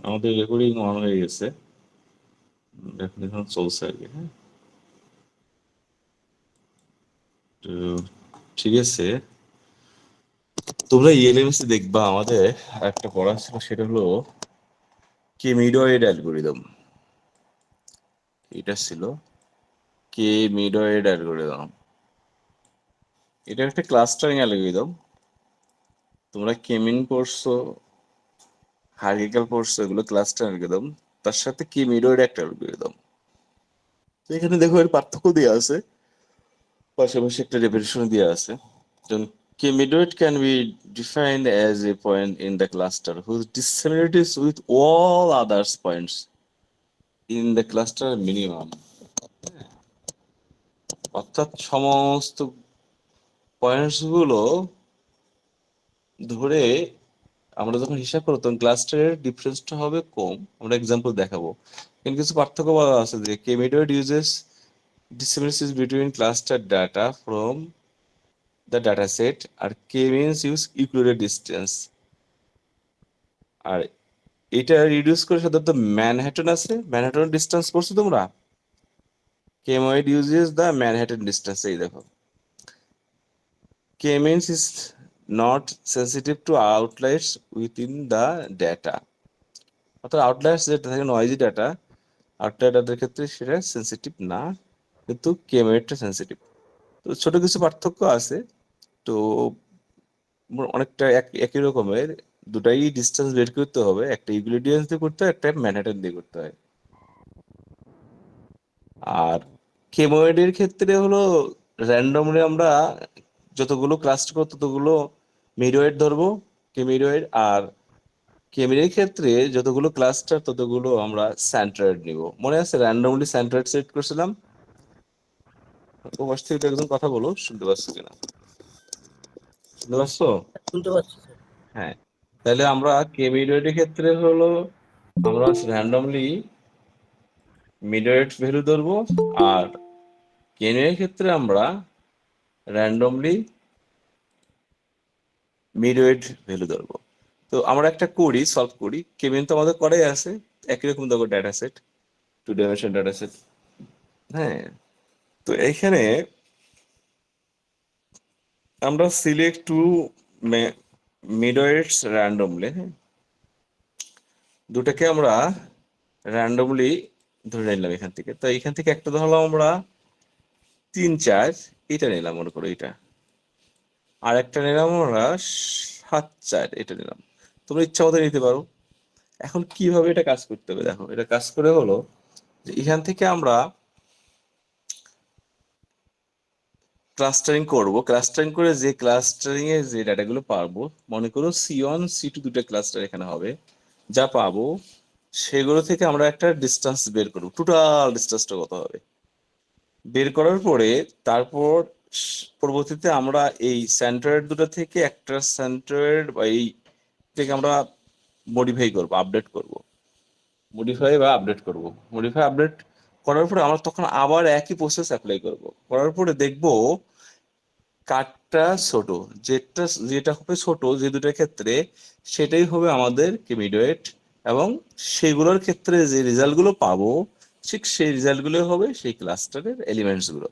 আমাদের recording on হয়ে গেছে। এখন চলছে আর কি। হ্যাঁ, তো ঠিক আছে। তোমরা ইএলএমএস দেখবা আমাদের একটা পড়া ছিল, সেটা হলো কে মিডওয়েড অ্যালগোরিদম। এটা ছিল কে মিডওয়েড অ্যালগোরিদম। এটা একটা ক্লাস্টারিং অ্যালগোরিদম। তোমরা কেমিন পড়ছো, হাইরার্কিক্যাল পড়ছো, এগুলো ক্লাস্টার অ্যালগোরিদম। তার সাথে কে মিডওয়েড একটা অ্যালগোরিদম। তো এখানে দেখো এর পার্থক্য দেওয়া আছে, পাশাপাশি একটা ডেফিনেশন দেওয়া আছে। যেমন K-midpoint can be defined as a point in the cluster whose dissimilarities with all other points in the cluster are minimum. অর্থাৎ সমস্ত পয়েন্টস গুলো ধরে আমরা যখন হিসাব করব তখন ক্লাস্টারের ডিফারেন্সটা হবে কম। আমরা এক্সাম্পল দেখাবো। কিন্তু কিছু পার্থক্য বলা আছে যে K-midpoint uses dissimilarities between cluster data from the data set R K-means use Euclidean distance। আর এটা রিডিউস করে সাধারণত ম্যানহাটন আছে, ম্যানহাটন ডিস্টেন্স পড়ছো তোমরা? K medoid uses the Manhattan distance. এই দেখো, K means is not sensitive to outliers within the data. অর্থাৎ outliers যেটা থাকে নয়েজি ডাটা, আউটলাইটারদের ক্ষেত্রে সেটা সেন্সিটিভ না, কিন্তু কেময়েডটা সেন্সিটিভ। তো ছোট কিছু পার্থক্য আছে। তো অনেকটা একই রকমের। দুটাই ডিস্টেন্স বের করতে হবে, একটা ইউক্লিডিয়ান দিয়ে করতে হয়, একটা ম্যানহাটন দিয়ে করতে হয়। আর কেমোয়েডের ক্ষেত্রে হলো র্যান্ডমলি আমরা যতগুলো ক্লাস্টার করবো ততগুলো মিডওয়েট ধরবো, কেমিডওয়েড। আর কেমির ক্ষেত্রে যতগুলো ক্লাস্টার ততগুলো আমরা সেন্ট্রয়েড নিব। মনে আছে র্যান্ডমলি সেন্ট্রয়েড সেট করছিলাম? ও পাশ থেকে একজন কথা বলো, শুনতে পাচ্ছ কিনা? শুনতে পাচ্ছ? শুনতে পাচ্ছি স্যার। হ্যাঁ, তাহলে আমরা কেমিডওয়েডের ক্ষেত্রে হলো আমরা র্যান্ডমলি মিডওয়েট ভ্যালু ধরবো, আর কেমির ক্ষেত্রে আমরা র্যান্ডমলি মিডওয়েট ভ্যালু ধরবো। তো আমরা একটা করি, সলভ করি। কেবিন তো আমাদের করাই আছে, একই রকম দেখো data set, 2 dimension data set. হ্যাঁ, তো এইখানে আমরা সিলেক্ট টু মিডওয়েটস র্যান্ডমলি। হ্যাঁ, দুটাকে আমরা র্যান্ডমলি ধরে নিলাম এখান থেকে। তো এখান থেকে একটা ধরলাম আমরা 3 4, এটা নিলাম মনে করো এটা। আর একটা নিলাম আমরা 7 4, এটা নিলাম। তোমরা ইচ্ছা মতো নিতে পারো। এখন কিভাবে এটা কাজ করতে হবে দেখো, এটা কাজ করে হলো যে এখান থেকে আমরা ক্লাস্টারিং করব। ক্লাস্টারিং করে যে ক্লাস্টারিং এর যে ডাটাগুলো পাবো, মনে করো C1 C2 দুটো ক্লাস্টার এখানে হবে, যা পাবো সেগুলো থেকে আমরা একটা ডিস্টেন্স বের করব। টোটাল ডিস্টেন্সটা কত হবে বের করার পরে তারপর পরবর্তীতে আমরা এই সেন্ট্রয়েড দুটো থেকে একটা সেন্ট্রয়েড বা এই থেকে আমরা মডিফাই করব, আপডেট করব। মডিফাই বা আপডেট করব। মডিফাই আপডেট করার পরে আমরা তখন আবার একই প্রসেস অ্যাপ্লাই করব। করার পরে দেখব কাঠটা ছোট, যেটা যেটা হবে ছোট যে দুটার ক্ষেত্রে, সেটাই হবে আমাদের মিডওয়েট। এবং সেগুলোর ক্ষেত্রে যে রেজাল্টগুলো পাবো ঠিক সেই রেজাল্টগুলো হবে সেই ক্লাস্টারের এলিমেন্টস গুলো।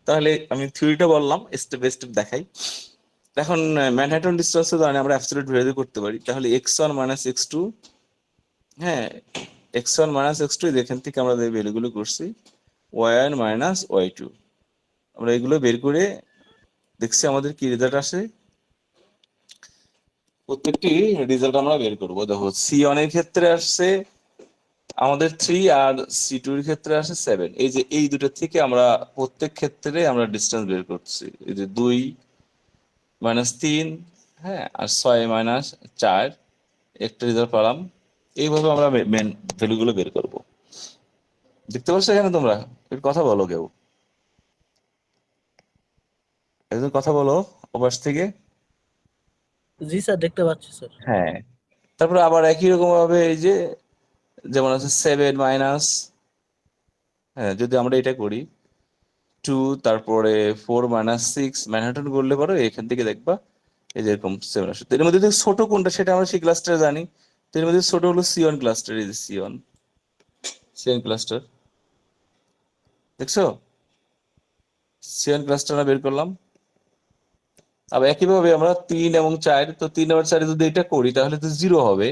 তাহলে আমি থিওরিটা বললাম, স্টেপ বাই স্টেপ দেখাই। এখন ম্যানহাটন ডিস্টেন্সের কারণে আমরা অ্যাবসলিউট ভ্যালু করতে পারি। তাহলে x1 - x2, হ্যাঁ, x1 - x2 এখান থেকে আমরা যে ভ্যালুগুলো করছি, y1 - y2, আমরা এগুলো বের করে দেখছি আমাদের কি রেজাল্ট আসে। প্রত্যেকটি রেজাল্ট আমরা বের করবো। দেখো C1 এর ক্ষেত্রে আসছে আমাদের 3, আর C2 এর ক্ষেত্রে আসে 7। এই যে এই দুটো থেকে আমরা প্রত্যেক ক্ষেত্রে আমরা ডিস্টেন্স বের করছি। এই যে 2 - 3, হ্যাঁ, আর 6 - 4, একটা রেজাল্ট পেলাম। এইভাবে আমরা মেন ভ্যালুগুলো বের করব। দেখতে পাচ্ছ এখানে তোমরা? একটু কথা বলো কেউ, একজন কথা বলো ওপাশ থেকে। জি স্যার, দেখতে পাচ্ছি স্যার। হ্যাঁ, তারপরে আবার একই রকম ভাবে এই যে যেমন আছে 7 হ্যাঁ, যদি আমরা এটা করি 2, তারপরে 4 - 6 ম্যানহাটন করলে পরে এখান থেকে দেখবা এই যে এরকম 7 আসে। তো এর মধ্যে থেকে ছোট কোনটা সেটা আমরা সেই ক্লাসটা জানি। এর মধ্যে ছোট হলো সিওন ক্লাস্টার, এই যে সিওন ক্লাস্টার দেখছো, সিওন ক্লাস্টার আমরা বের করলাম। আবার একইভাবে আমরা 3 এবং 4, তো 3 আর 4 যদি এটা করি তাহলে তো 0 হবে,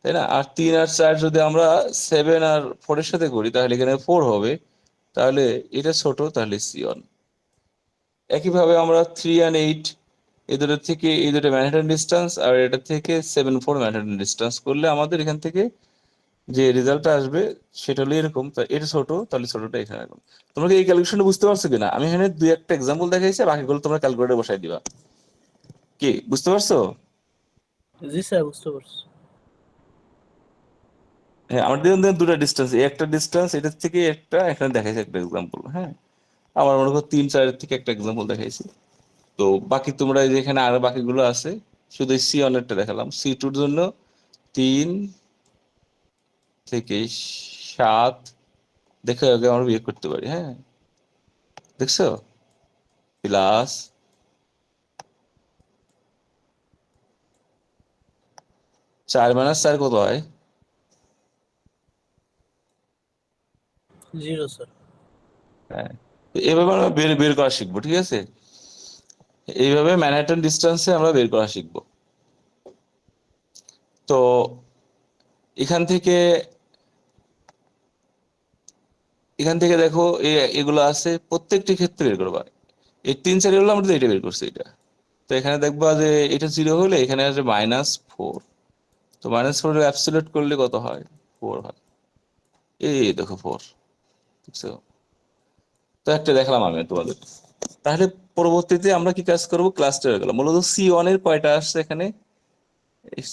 তাই না? আর 3 আর 4 যদি আমরা 7 আর 4 এর সাথে করি তাহলে এখানে 4 হবে, তাহলে এটা ছোট, তাহলে সিওন। একইভাবে আমরা 3 and 8, এই দুটো থেকে এই দুটো ম্যানহাটন ডিস্টেন্স, আর এটা থেকে 7, 4 ম্যানহাটন ডিস্টেন্স করলে আমাদের এখান থেকে যে রেজাল্টটা আসবে সেটা হলো এরকম। তা এটা ছোট, তাহলে ছোটটা এখানে রাখলাম। তোমরা কি এই ক্যালকুলেশনটা বুঝতে পারছো কিনা? আমি এখানে 2-1টা এক্সাম্পল দেখাইছি, বাকিগুলো তোমরা ক্যালকুলেটরে বসাই দিবা। কি বুঝতে পারছো? জি স্যার, বুঝতে পারছি। হ্যাঁ, আমার দিকে দুটো ডিস্টেন্স, একটা ডিস্টেন্স এটার থেকে একটা, এখানে দেখাইছি একটা এক্সাম্পল। হ্যাঁ, আমার মনে করো 3-4 থেকে একটা এক্সাম্পল দেখাইছি। তো বাকি তোমরা এই যে এখানে আরো বাকিগুলো আছে, শুধু সি অনেরটা দেখালাম। C2-র জন্য 3 থেকে 7 দেখে আগে আমরা বিয়ে করতে পারি। হ্যাঁ, দেখছো, প্লাস 4 - 4 কত হয়? 0 স্যার। হ্যাঁ, তো এভাবে আমরা বের বের করা শিখবো, ঠিক আছে? এইভাবে ম্যানহাটন ডিস্টেন্সে আমরা বের করা শিখবো। তো এখান থেকে দেখো এগুলো আছে, প্রত্যেকটি ক্ষেত্রে বের করবা। এই 3-4 হলো আমরা তো এটা বের করছি এটা। তো এখানে দেখবা যে এটা 0 হলে এখানে আসবে -4। তো -4 অ্যাবসলিউট করলে কত হয়? 4 হয়। এই দেখো 4, বুঝছো? তো একটা দেখলাম আমি তোমাদের। তাহলে পরবর্তীতে আমরা কি কাজ করব? ক্লাস্টার হয়ে গেল। মূলত C1-এর কয়টা আসছে এখানে?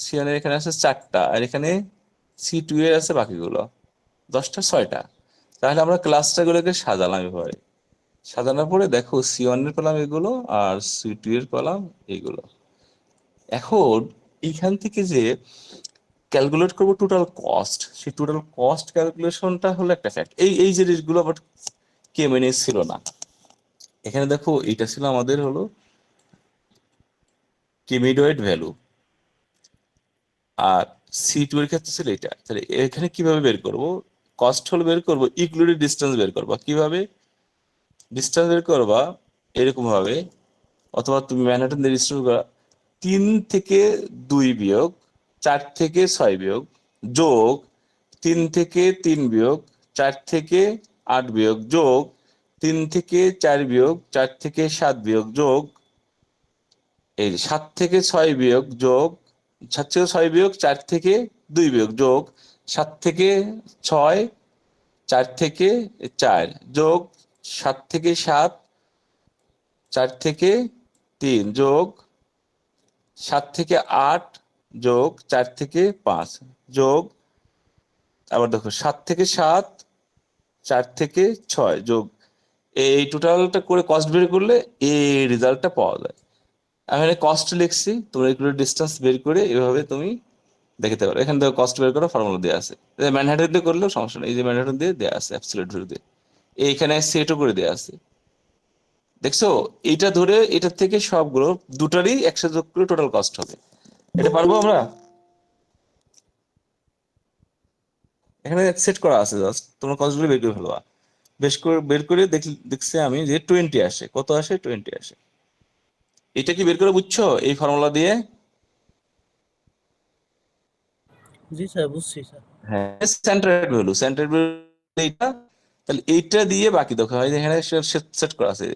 C1-এর এখানে আসছে 4টা, আর এখানে C2-এর আছে বাকিগুলো 10টা, 6টা। তাহলে আমরা ক্লাস্টারগুলোকে সাজালাম এভাবে। সাজানোর পরে দেখো C1-এর পেলাম এগুলো, আর C2-এর পেলাম এইগুলো। এখন এইখান থেকে যে ক্যালকুলেট করবো টোটাল কস্ট, সেই টোটাল কস্ট ক্যালকুলেশনটা হলো একটা ফ্যাক্ট। এই জিনিসগুলো আবার কে মেনে ছিল না। এখানে দেখো এটা ছিল আমাদের হলো কি মিডওয়েট ভ্যালু, আর C2 এর ক্ষেত্রে ছিল এটা। তাহলে এখানে কিভাবে বের করব? কস্ট হলো বের করব, ইকুইভ্যালেন্ট ডিসটেন্স বের করবা। কিভাবে ডিসটেন্স বের করবা? এরকম ভাবে, অথবা তুমি ম্যানহাটন দিয়ে ডিসটেন্স করা, 3 থেকে 2 বিয়োগ 4 থেকে 6 বিয়োগ, যোগ 3 থেকে 3 বিয়োগ 4 থেকে 8 বিয়োগ, যোগ 3 থেকে 4 বিয়োগ 4 থেকে 7 বিয়োগ, যোগ এই 7 থেকে 6 বিয়োগ, যোগ 7 থেকে 6 বিয়োগ 4 থেকে 2 বিয়োগ, যোগ 7 থেকে 6 4 থেকে 4, যোগ 7 থেকে 7 4 থেকে 3, যোগ 7 থেকে 8, যোগ 4 থেকে 5, যোগ আবার দেখো 7 থেকে 7 4 থেকে 6, যোগ এই টোটালটা করে কস্ট বের করলে এই রেজাল্টটা পাওয়া যায়। আমি এখানে কস্ট লিখছি, তোমরা এগুলো ডিস্টেন্স বের করে এভাবে তুমি দেখতে পারো। এখান থেকে কস্ট বের করার ফর্মুলা দেওয়া আছে। ম্যানহাটন দিয়ে করলেও সমস্যা নেই, এই যে ম্যানহাটন দিয়ে দেওয়া আছে অ্যাবসলিউট ভ্যালু দিয়ে, এইখানে সেটও করে দেওয়া আছে। দেখছো, এইটা ধরে এটার থেকে সবগুলো দুটারই একসাথে যোগ করে টোটাল কস্ট হবে। এটা পারবো আমরা? এখানে সেট করা আছে, জাস্ট তোমরা কস্টগুলো বের করে ফেলবা। বেশ করে বের করে দেখছি আমি যে 20 আসে। কত আসে? 20 আসে। এটা কি বের করে বুঝছো এই ফর্মুলা দিয়ে? জি স্যার, বুঝছি স্যার। হ্যাঁ, সেন্টারের ভ্যালু, এইটা। তাহলে এইটা দিয়ে বাকি দেখো হয় যে এখানে সেট করা আছে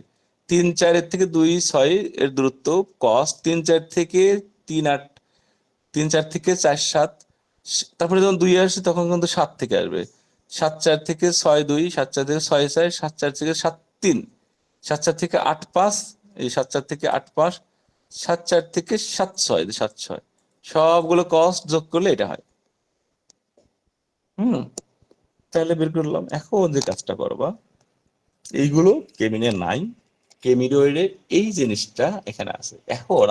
3-4 থেকে 2-6 এর দূরত্ব কস্ট, 3-4 থেকে 3-8, 3-4 থেকে 4-7, তারপরে যখন 2 আসে তখন কিন্তু 7 থেকে আসবে। 7-4 থেকে 6-2, 7-4 থেকে 6-4, 7-4 থেকে 7-3, 7-4 থেকে 8-5, এই 7-4 থেকে 8-5, 7-4 থেকে 7-6, 7-6, সবগুলো কস্ট যোগ করলে এটা হয়। হুম, তাহলে বের করলাম। এখন যে কাজটা করবা, এইগুলো কেমিনে নাই, কেমিডয়েডের এই জিনিসটা এখানে আছে। এখন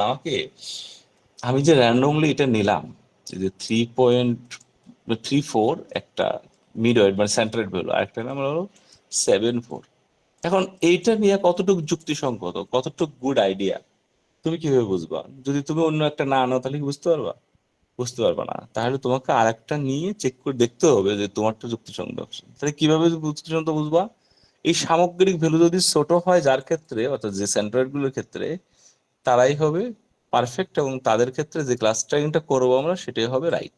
আমি যে র্যান্ডমলি এটা নিলাম, যে 3.34 একটা মিডওয়েড মানে সেন্টারেড ভ্যালু, আরেকটা নাম হলো 7.4। এখন এইটা নিয়ে কতটুকু যুক্তিসঙ্গত, কতটুকু গুড আইডিয়া, তুমি কিভাবে বুঝবা? যদি তুমি অন্য একটা না আনো তাহলে কি বুঝতে পারবা? বুঝতে পারবে না, তাহলে তোমাকে আরেকটা নিয়ে চেক করে দেখতে হবে যে তোমারটা যুক্তিসঙ্গত। তাহলে কিভাবে যুক্তিসঙ্গত বুঝবা? এই সামগ্রিক ভ্যালু যদি ছোট হয় যার ক্ষেত্রে, অর্থাৎ যে সেন্ট্রয়েড গুলোর ক্ষেত্রে, তারাই হবে পারফেক্ট, এবং তাদের ক্ষেত্রে যে ক্লাস্টারিংটা করবো আমরা সেটাই হবে রাইট।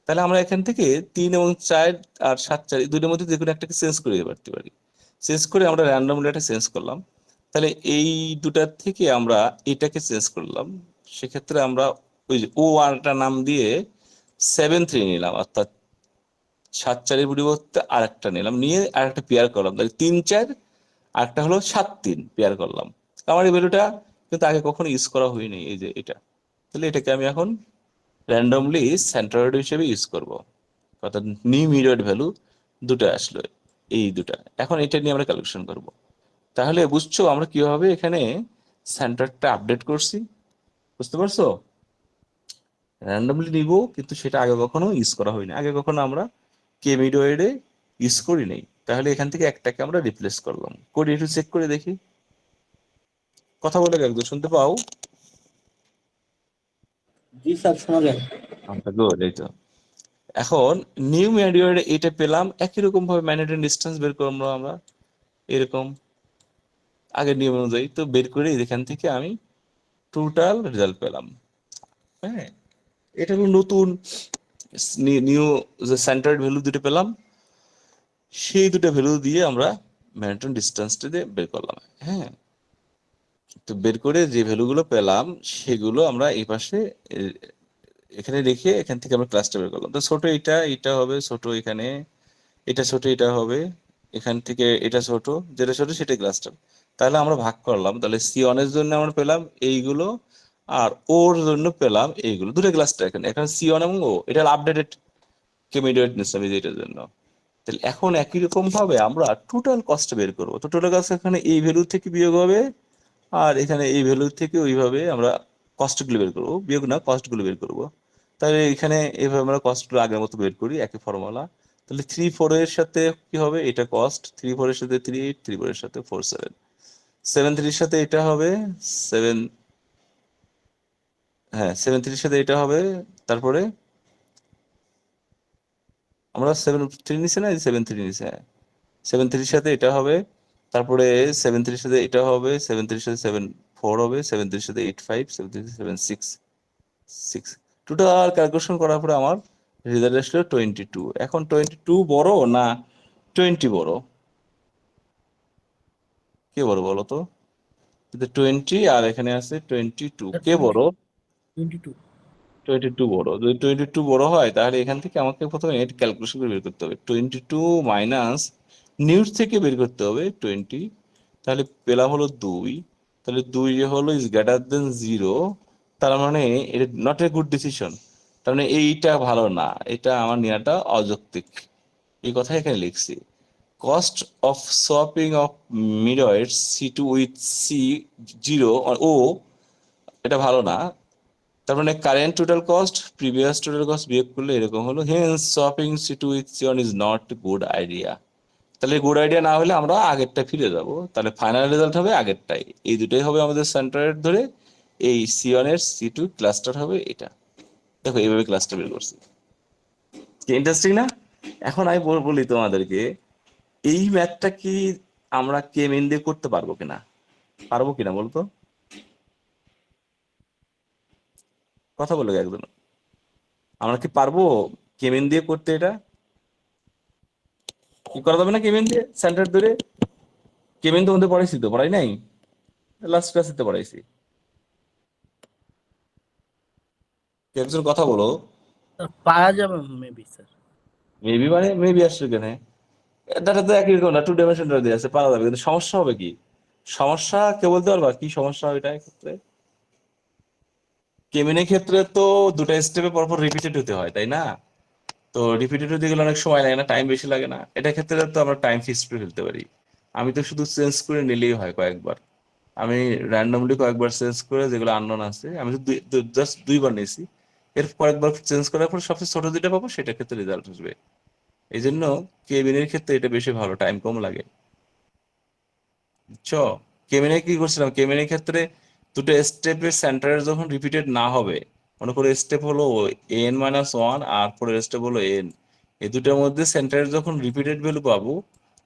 তাহলে আমরা এখান থেকে 3 এবং 4 আর 7 4 এই দুটোর মধ্যে যে কোনো একটাকে চেঞ্জ করে দিতে পারি। চেঞ্জ করে আমরা র্যান্ডম ডেটা চেঞ্জ করলাম। তাহলে এই দুটার থেকে আমরা এটাকে চেঞ্জ করলাম। সেক্ষেত্রে আমরা ওই যে ও আরটা নাম দিয়ে 7 3 নিলাম, অর্থাৎ 7 4 এর পরিবর্তে আরেকটা নিলাম, নিয়ে আরেকটা পেয়ার করলাম, তাহলে 3 4, আরেকটা হলো 7 3 পেয়ার করলাম। আমার এই ভ্যালুটা কিন্তু আগে কখনো ইউজ করা হয়নি, এই যে এটা। তাহলে এটাকে আমি এখন র্যান্ডমলি সেন্ট্রয়েড হিসেবে ইউজ করব, অর্থাৎ নিউ মিডিয়েট ভ্যালু দুটো আসলো, এই দুটা। এখন এটা নিয়ে আমরা ক্যালকুলেশন করব। তাহলে বুঝছো আমরা কিভাবে এখানে সেন্টারটা আপডেট করছি? বুঝতে পারছো? র্যান্ডমলি নিব, কিন্তু সেটা আগে কখনো ইউজ করা হয়নি, আগে কখনো আমরা কে মিডিয়েটে ইউজ করি নাই। তাহলে এখান থেকে একটাকে আমরা রিপ্লেস করলাম, করে একটু চেক করে দেখি। কথা বলে একদম শুনতে পাও? জি স্যার, শোনা যায়। আমরা গুড, এই তো। এখন নিউ মিডিয়েটে এটা পেলাম, একই রকম ভাবে ম্যানহাটন ডিস্টেন্স বের করবো আমরা এরকম আগের নিয়ম অনুযায়ী। তো বের করে এখান থেকে আমি টোটাল রেজাল্ট পেলাম। হ্যাঁ, এটা হলো নতুন নিউ যে সেন্টার্ড ভ্যালু দুটো পেলাম, সেই দুটো ভ্যালু দিয়ে আমরা ম্যানহাটন ডিস্টেন্সটা দিয়ে বের করলাম। হ্যাঁ, তো বের করে যে ভ্যালুগুলো পেলাম সেগুলো আমরা এই পাশে এখানে রেখে এখান থেকে আমরা ক্লাসটা বের করলাম। তো ছোট এটা এটা হবে ছোট, এখানে এটা ছোট এটা হবে, এখান থেকে এটা ছোট, যেটা ছোট সেটা ক্লাস্টার। তাহলে আমরা ভাগ করলাম, তাহলে সি এর জন্য আমরা পেলাম এইগুলো, আর ওর জন্য পেলাম এইগুলো, দুটো ক্লাস্টার। এখানে এখানে সি এবং ও, এটা আপডেটেড কেমিডিয়েট নিচ্ছি আমি এটার জন্য। তাহলে এখন একই রকম ভাবে আমরা টোটাল কস্ট বের করবো। তো টোটাল কস্ট এখানে এই ভ্যালু থেকে বিয়োগ হবে, আর এখানে এই ভ্যালু থেকে ওইভাবে আমরা কস্টগুলো বের করবো, বিয়োগ না কস্টগুলো বের করবো। তাহলে এখানে এইভাবে আমরা কস্টগুলো আগের মতো বের করি, একই ফর্মুলা। তাহলে 3 4 এর সাথে কি হবে, এটা কস্ট 3 4 এর সাথে 3 8, 3 4 এর সাথে 4 7, 7 3 এর সাথে এটা হবে 7, হ্যাঁ 7 3 এর সাথে এটা হবে। তারপরে আমরা 7 3 নিছি না, 7 3 নিছি, হ্যাঁ 7 3 এর সাথে এটা হবে। তারপরে 7 3 এর সাথে এটা হবে, 7 3 এর সাথে 7 4 হবে, 7 3 এর সাথে 8 5, 7 3 এর সাথে 7 6 6। টোটাল ক্যালকুলেশন করার পরে আমার রেজাল্ট আসলো 22। এখন 22 বড় না 20 বড়? কে বড় বলো তো? 20 আর এখানে আছে 22, স্যার কে বড়? 22। 22 বড়। যদি 22 বড় হয় তাহলে এখান থেকে আমাকে প্রথমে এর ক্যালকুলেশন করে বের করতে হবে, 22 মাইনাস নিউজ থেকে বের করতে হবে 20। তাহলে পেলাম হলো 2, তাহলে 2 হলো ইজ গ্রেটার দেন 0। তার মানে এটা নট এ গুড ডিসিশন, তার মানে এইটা ভালো না, এটা আমার নেওয়াটা অযৌক্তিক, এই কথা এখানে লিখছি। Cost of swapping of medoid C2 with C0 ও, এটা ভালো না। তার মানে current total cost previous total cost বিয়োগ করলে এরকম হলো, hence swapping C2 with C1 is not good idea. তাহলে গুড আইডিয়া না হলে আমরা আগেরটা ফিরে যাব, তাহলে ফাইনাল রেজাল্ট হবে আগেরটাই। এই দুটোই হবে আমাদের সেন্টারের ধরে, এই C1 এর C2 ক্লাস্টার হবে এটা। দেখো এইভাবে ক্লাস্টার বের করছি, ইন্টারেস্টিং না? এখন আমি বলি তোমাদেরকে, এই ম্যাথটা কি আমরা কে মিন দিয়ে করতে পারবো কিনা, পারবো কিনা বলতো? কথা বলে একজন, আমরা কি পারবো কে মিন দিয়ে করতে? এটা কি করা যাবে না কে মিন দিয়ে সেন্টার ধরে? কে মিন তোমাদের পড়াইছি তো, পড়াই নাই? লাস্ট ক্লাসে তো পড়াইছি। কেউ একজন কথা বলো। স্যার পারা যাবে মেবি স্যার। মেবি মানে মেবি আসছে কেন? ডাটা তো একই রকম না, 2 ডাইমেনশন দিয়ে আছে, পারা যাবে, কিন্তু সমস্যা হবে কি? সমস্যা কে বলতে পারবা কি সমস্যা হবে এটা ক্ষেত্রে? কেমিনের ক্ষেত্রে তো দুটো স্টেপে পরপর রিপিটেড হতে হয়, তাই না? তো রিপিটেড হতে গেলে অনেক সময় লাগে না, টাইম বেশি লাগে না? এটা ক্ষেত্রে তো আমরা টাইম ফিক্স করে ফেলতে পারি। আমি তো শুধু চেঞ্জ করে নিলেই হয় কয়েকবার। আমি র্যান্ডমলি কয়েকবার চেঞ্জ করে, যেগুলো আননোন আছে আমি জাস্ট 2বার নিয়েছি, এর কয়েকবার চেঞ্জ করার পর সবচেয়ে ছোট যেটা পাবো সেটার ক্ষেত্রে রেজাল্ট আসবে। এই জন্য কেবিনের ক্ষেত্রে এটা বেশি ভালো, টাইম কম লাগে। বুঝছো? কেবিনে কি করছিলাম, কেবিনের ক্ষেত্রে দুটো স্টেপের সেন্টারে যখন রিপিটেড না হবে মনে করো স্টেপ হলো n-1 আর পরের স্টেপ হলো n, এই দুটোর মধ্যে সেন্টারের যখন রিপিটেড ভ্যালু পাবো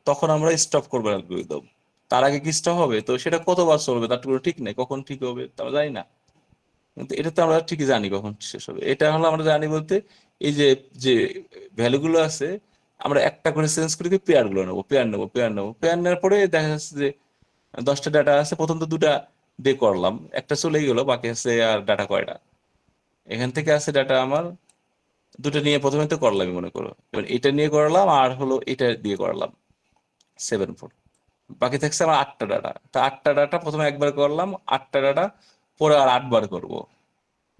তখন আমরা স্টপ করবো অ্যালগরিদম। তার আগে কি স্টপ হবে? তো সেটা কতবার চলবে তার তো কোনো ঠিক নেই, কখন ঠিক হবে তা আমরা জানি না। কিন্তু এটা তো আমরা ঠিকই জানি কখন শেষ হবে। এটা হলো আমরা জানি বলতে এই যে যে ভ্যালুগুলো আছে আমরা একটা করে চেঞ্জ করে পেয়ার গুলো নেবো, পেয়ার নেওয়ার পরে দেখা যাচ্ছে যে 10টা ডাটা আছে, প্রথম তো দুটা দিয়ে করলাম, একটা চলেই গেল, বাকি আছে আর ডাটা কয়টা? এখান থেকে আছে ডাটা আমার দুটো নিয়ে প্রথমে তো করলামই মনে করো, এবার এটা নিয়ে করলাম আর হলো এটা দিয়ে করলাম 7 4, বাকি থাকছে আমার 8টা ডাটা। তা 8টা ডাটা প্রথমে একবার করলাম, 8টা ডাটা পরে আর 8বার করব,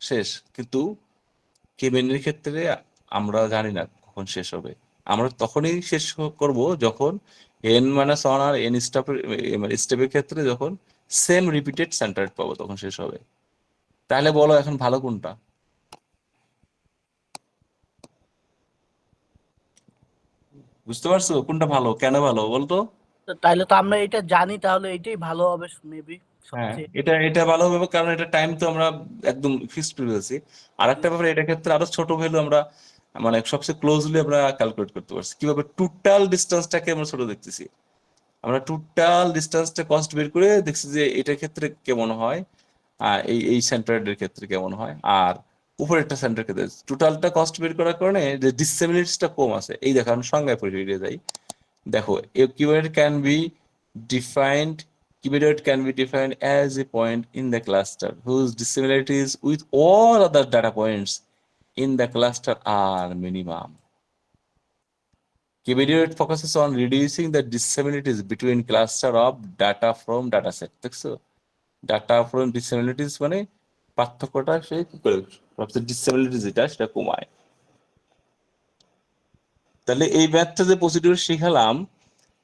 শেষ। কিন্তু কেবিনের ক্ষেত্রে আমরা জানি না কখন শেষ হবে। আমরা তখনই শেষ করব যখন n-1 আর n স্টেপের স্টেপের ক্ষেত্রে যখন সেম রিপিটেড সেন্টার পাবো তখন শেষ হবে। তাহলে বলো এখন ভালো কোনটা? বুঝতে পারছো কোনটা ভালো, কেন ভালো বলতো? তো তাইলে তো আমরা এটা জানি, তাহলে এটাই ভালো হবে মেবি হ্যাঁ, সবচেয়ে। এটা এটা ভালো হবে কারণ এটা টাইম তো আমরা একদম ফিক্সড করে ফেলছি। আর একটা ব্যাপার, এটা ক্ষেত্রে আরো ছোট ভ্যালু আমরা মানে সবচেয়ে ক্লোজলি আমরা ক্যালকুলেট করতে পারছি কিভাবে টোটাল ডিস্টেন্সটাকে আমরা ছোট দেখতেছি। আমরা টোটাল ডিস্টেন্সটা কস্ট বের করে দেখছি যে এটার ক্ষেত্রে কেমন হয়, এই এই সেন্টারের ক্ষেত্রে কেমন হয়, আর উপরেরটা সেন্টার ক্ষেত্রে টোটালটা কস্ট বের করার কারণে যে ডিসেমিলিটিসটা কম আছে। এই দেখো আমি সংজ্ঞায় পড়ে যাই। দেখো, a keyword can be defined keyword can be defined as a point in the cluster whose dissimilarities with all other data points in the cluster are minimum. Keyword focuses on reducing the dissimilarities between cluster of data from dataset. দেখছো, data from ডিসেমিলিটিস মানে পার্থক্যটা সে কি করে, সবচেয়ে ডিসেমিলিটি যেটা সেটা কমায়। তাহলে এই ম্যাথটা যে প্রসিডিউর শিখালাম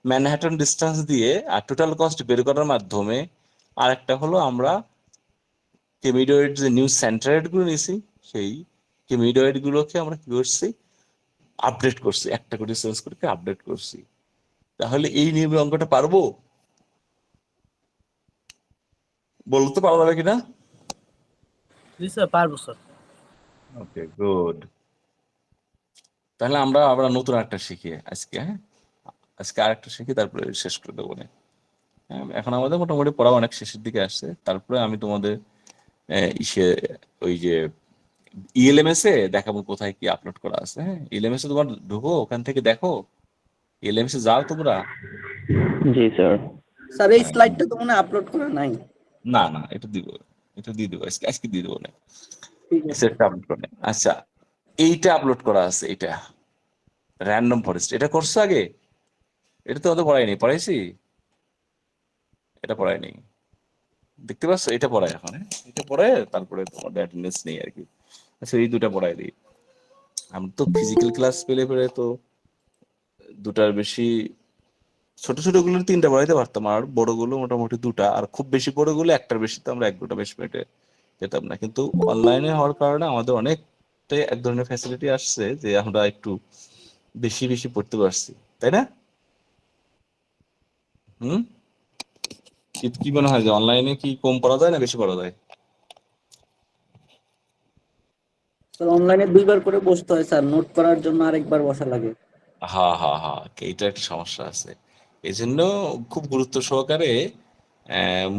ম্যানহাটন ডিস্টেন্স দিয়ে আর টোটাল কস্ট বের করার মাধ্যমে, আর একটা হলো আমরা কেমিডয়েড যে নিউ সেন্টারেড গুলো নিয়েছি সেই কেমিডয়েড গুলোকে আমরা কি করছি, আপডেট করছি, একটা করে চেঞ্জ করে আপডেট করছি। তাহলে এই নিয়মে অঙ্কটা পারবো? বলতে পারা যাবে কিনা? জি স্যার, পারবো স্যার। ওকে, গুড। তাহলে আমরা আমরা নতুন একটা শিখি আজকে, হ্যাঁ, আজকে আরেকটা শিখি তারপরে শেষ করে দেবো না। হ্যাঁ, এখন আমাদের মোটামুটি পড়া অনেক শেষের দিকে আসছে, তারপরে আমি তোমাদের ইসে ওই যে ইএলএমএস এ দেখাবো কোথায় কি আপলোড করা আছে। হ্যাঁ, ইএলএমএস এ তোমার ঢুকো, ওখান থেকে দেখো, ইএলএমএস এ যাও তোমরা। জি স্যার। স্যার এই হ্যাঁ, স্লাইডটা তো মনে আপলোড করা নাই। না না, এটা দিব, এটা দিয়ে দেবো আজকে, আজকে দিয়ে দেবো না, ঠিক আছে। সেটটা আপলোড করে নে। আচ্ছা, এইটা আপলোড করা আছে, এটা র্যান্ডম ফরেস্ট, এটা করছো আগে? এটা তো আমাদের পড়াইনি, পড়াইছি? এটা পড়াইনি, দেখতে পাচ্ছ? এটা পড়াই এখন, হ্যাঁ এটা পড়ায় তারপরে তোমাদের অ্যাটেন্ডেন্স নেই আর কি। আচ্ছা, এই দুটা পড়াই দিই। আমি তো ফিজিক্যাল ক্লাস পেলে পেলে তো দুটার বেশি, ছোট ছোট গুলো 3টা পড়াইতে পারতাম, আর বড়গুলো মোটামুটি 2টা, আর খুব বেশি বড়গুলো একটার বেশি তো আমরা 1 2টা বেশি মিনিটে যেতাম না। কিন্তু অনলাইনে হওয়ার কারণে আমাদের অনেকটাই এক ধরনের ফ্যাসিলিটি আসছে যে আমরা একটু বেশি বেশি পড়তে পারছি, তাই না? হুম, কি কি মনে হয় যে অনলাইনে কি কম পড়া যায় না বেশি পড়া যায়? স্যার অনলাইনে 2বার করে বসতে হয় স্যার, নোট করার জন্য আরেকবার বসা লাগে। হা হা হা, এইটা একটা সমস্যা আছে। এই জন্য খুব গুরুত্ব সহকারে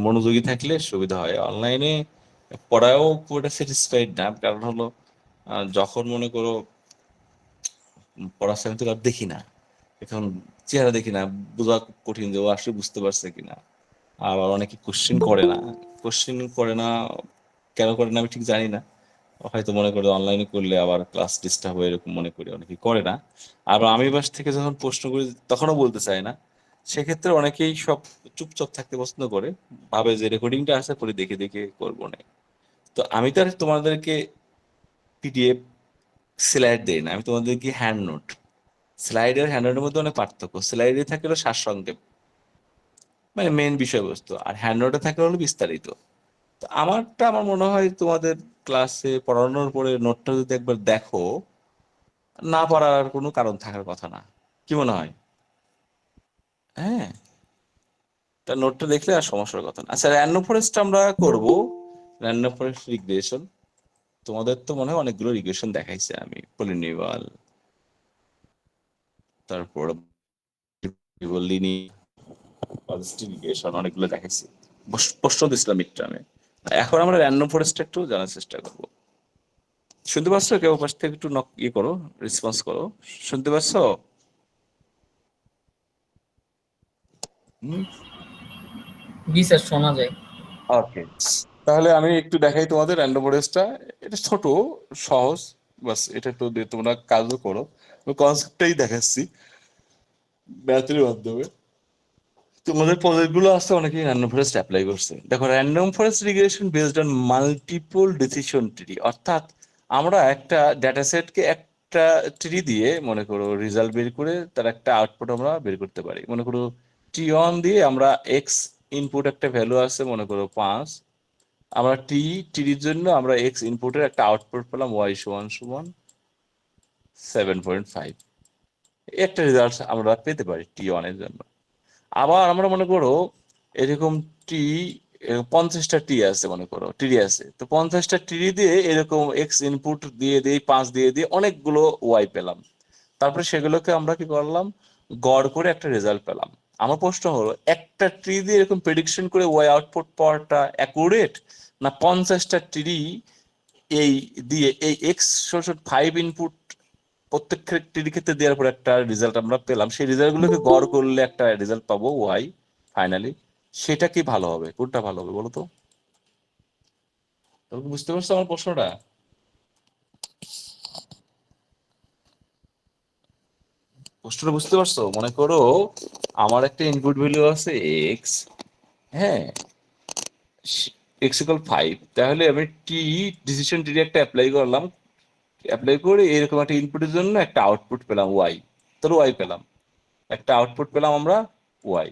মনোযোগী থাকলে সুবিধা হয়। অনলাইনে পড়াও খুব একটা স্যাটিসফাইড না, কারণ হলো যখন মনে করো পড়ার সময় তো আর দেখি না, এখন চেহারা দেখি না, বোঝা খুব কঠিন যে ও আসলে বুঝতে পারছে কিনা। আবার অনেকে কোশ্চেন করে না, কোশ্চেন করে না, কেন করে না আমি ঠিক জানি না। হয়তো মনে করে অনলাইনে করলে আবার ক্লাস ডিস্টার্ব হয়, এরকম মনে করি, অনেকে করে না। আবার আমি বাস থেকে যখন প্রশ্ন করি তখনও বলতে চায় না। সেক্ষেত্রে অনেকেই সব চুপচাপ থাকতে পছন্দ করে, ভাবে যে রেকর্ডিংটা আছে পরে দেখে দেখে করবো না। তো আমি তো আর তোমাদেরকে পিডিএফ স্লাইড দেই না, আমি তোমাদেরকে হ্যান্ড নোট। স্লাইডের হ্যান্ড নোটের মধ্যে অনেক পার্থক্য। স্লাইডে থাকে হলো সারসংক্ষেপ, মানে মেন বিষয়বস্তু, আর হ্যান্ড নোটে থাকে হলো বিস্তারিত। তো আমারটা আমার মনে হয় তোমাদের ক্লাসে পড়ানোর পরে নোটটা যদি একবার দেখো, না পড়ার কোনো কারণ থাকার কথা না। কি মনে হয়? হ্যাঁ, তা নোটটা দেখলে আর সমস্যার কথা না। আচ্ছা, র্যান্ডম ফরেস্ট আমরা করব, র্যান্ডম ফরেস্ট রিগ্রেশন। তোমাদের তো মনে হয় অনেকগুলো রিগ্রেশন দেখাইছে আমি, পলিনিউয়াল, তারপর লিনিয়ার অনেকগুলো দেখাইছি, প্রশ্ন দিছিলাম মিড টার্মে। এখন আমরা র্যান্ডম ফরেস্ট একটু জানার চেষ্টা করবো। শুনতে পাচ্ছ? কেউ পাশ থেকে একটু নক ইয়ে করো, রেসপন্স করো। শুনতে পাচ্ছ? জি স্যার, শোনা যায়। ওকে, তাহলে আমি একটু দেখাই তোমাদের র্যান্ডম ফরেস্টটা। এটা ছোট, সহজ, বাস এটা একটু দিয়ে তোমরা কাজও করো। কনসেপ্টটাই দেখাচ্ছি ম্যাথের মাধ্যমে। তোমাদের প্রজেক্ট গুলো আছে, অনেকেই র্যান্ডম ফরেস্ট অ্যাপ্লাই করছে। দেখো, random forest regression based on multiple decision tree, অর্থাৎ আমরা একটা ডেটা সেটকে একটা ট্রি দিয়ে মনে করো রেজাল্ট বের করে তার একটা আউটপুট আমরা বের করতে পারি। মনে করো টি ওয়ান দিয়ে আমরা এক্স ইনপুট একটা ভ্যালু আছে মনে করো 5, আমরা টির জন্য আমরা এক্স ইনপুটের একটা আউটপুট পেলাম ওয়াই সমান সমান 7.5। একটা রেজাল্ট আমরা পেতে পারি টি ওয়ানের জন্য। আবার আমরা মনে করো এরকম টি, 50টা টি আছে মনে করো, টিরি আছে, তো 50টা টিরি দিয়ে এরকম এক্স ইনপুট দিয়ে দিয়ে 5 দিয়ে দিয়ে অনেকগুলো ওয়াই পেলাম। তারপরে সেগুলোকে আমরা কি করলাম, গড় করে একটা রেজাল্ট পেলাম। আমার প্রশ্ন হলো, একটা ট্রি দিয়ে এরকম প্রেডিকশন করে ওয়াই আউটপুট পাওয়াটা অ্যাকুরেট, না 50টা ট্রি এই দিয়ে এই এক্স 5 ইনপুট প্রত্যেক ট্রির ক্ষেত্রে দেওয়ার পর একটা রেজাল্ট আমরা পেলাম, সেই রেজাল্ট গুলোকে গড় করলে একটা রেজাল্ট পাবো ওয়াই ফাইনালি, সেটা কি ভালো হবে? কোনটা ভালো হবে বলো তো? তুমি বুঝতে পারছো আমার প্রশ্নটা? প্রশ্নটা বুঝতে পারছো? মনে করো আমার একটা ইনপুট ভ্যালু আছে এক্স, হ্যাঁ, এক্স ইকুয়াল 5, তাহলে আমি ডিসিশন ট্রি একটা অ্যাপ্লাই করলাম, অ্যাপ্লাই করে এরকম একটা ইনপুটের জন্য একটা আউটপুট পেলাম ওয়াই, তাহলে ওয়াই পেলাম, একটা আউটপুট পেলাম আমরা ওয়াই।